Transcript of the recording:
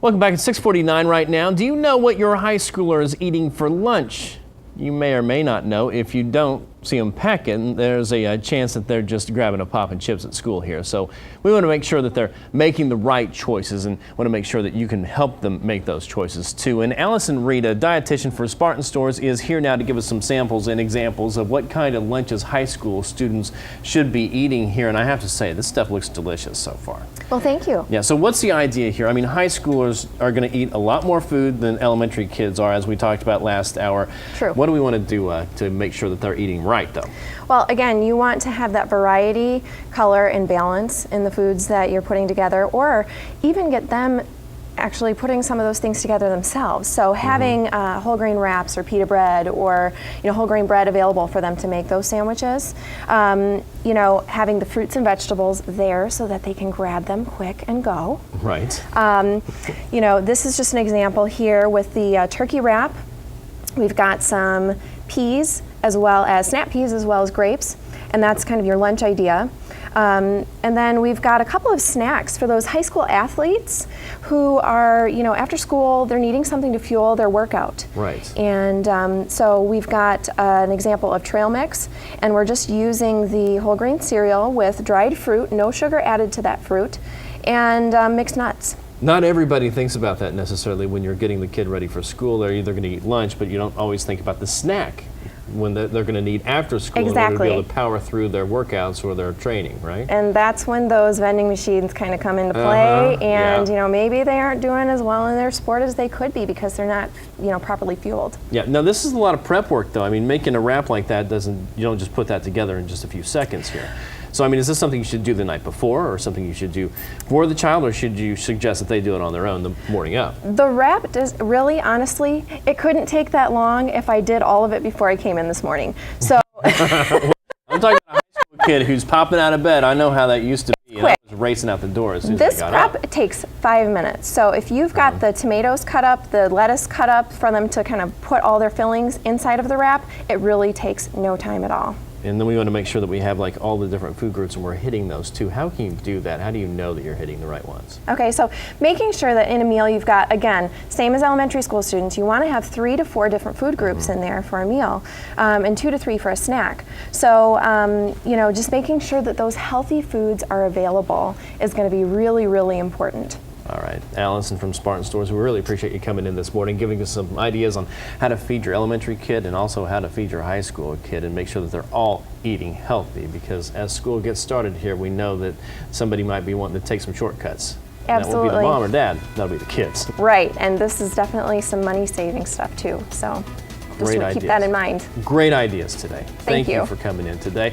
Welcome back at 6:49 right now. Do you know what your high schooler is eating for lunch? You may or may not know. If you don't see them packing, there's a chance that they're just grabbing a pop and chips at school here. So we want to make sure that they're making the right choices and want to make sure that you can help them make those choices too. And Allison Reed, a dietitian for Spartan Stores, is here now to give us some samples and examples of what kind of lunches high school students should be eating here. And I have to say, this stuff looks delicious so far. Well, thank you. Yeah, so what's the idea here? I mean, high schoolers are going to eat a lot more food than elementary kids are, as we talked about last hour. True. What do we want to do to make sure that they're eating right, though? Well, again, you want to have that variety, color, and balance in the foods that you're putting together, or even get them actually putting some of those things together themselves. So having whole grain wraps or pita bread, or whole grain bread available for them to make those sandwiches. Having the fruits and vegetables there so that they can grab them quick and go. Right. This is just an example here with the turkey wrap. We've got some peas, as well as snap peas, as well as grapes, and that's kind of your lunch idea. And then we've got a couple of snacks for those high school athletes who are, after school, they're needing something to fuel their workout. Right. And so we've got an example of trail mix, and we're just using the whole grain cereal with dried fruit, no sugar added to that fruit, and mixed nuts. Not everybody thinks about that necessarily when you're getting the kid ready for school. They're either going to eat lunch, but you don't always think about the snack when they're going to need after school in order to be able to power through their workouts or their training, right? And that's when those vending machines kind of come into play, and maybe they aren't doing as well in their sport as they could be because they're not properly fueled. Yeah. Now this is a lot of prep work, though. I mean, making a wrap like that you don't just put that together in just a few seconds here. So, I mean, is this something you should do the night before, or something you should do for the child, or should you suggest that they do it on their own the morning of? The wrap does really, honestly, it couldn't take that long if I did all of it before I came in this morning. So I'm talking about a high school kid who's popping out of bed. I know how that used to be. And I was racing out the door as soon as this I got prep up. takes 5 minutes. So if you've got the tomatoes cut up, the lettuce cut up for them to kind of put all their fillings inside of the wrap, it really takes no time at all. And then we want to make sure that we have like all the different food groups and we're hitting those too. How can you do that? How do you know that you're hitting the right ones? Okay, so making sure that in a meal you've got, again, same as elementary school students, you want to have 3 to 4 different food groups in there for a meal, and 2 to 3 for a snack. So, just making sure that those healthy foods are available is going to be really, really important. All right, Allison from Spartan Stores, we really appreciate you coming in this morning, giving us some ideas on how to feed your elementary kid and also how to feed your high school kid and make sure that they're all eating healthy, because as school gets started here, we know that somebody might be wanting to take some shortcuts. Absolutely. That won't be the mom or dad, that'll be the kids. Right, and this is definitely some money-saving stuff too, so just keep that in mind. Great ideas today. Thank you for coming in today.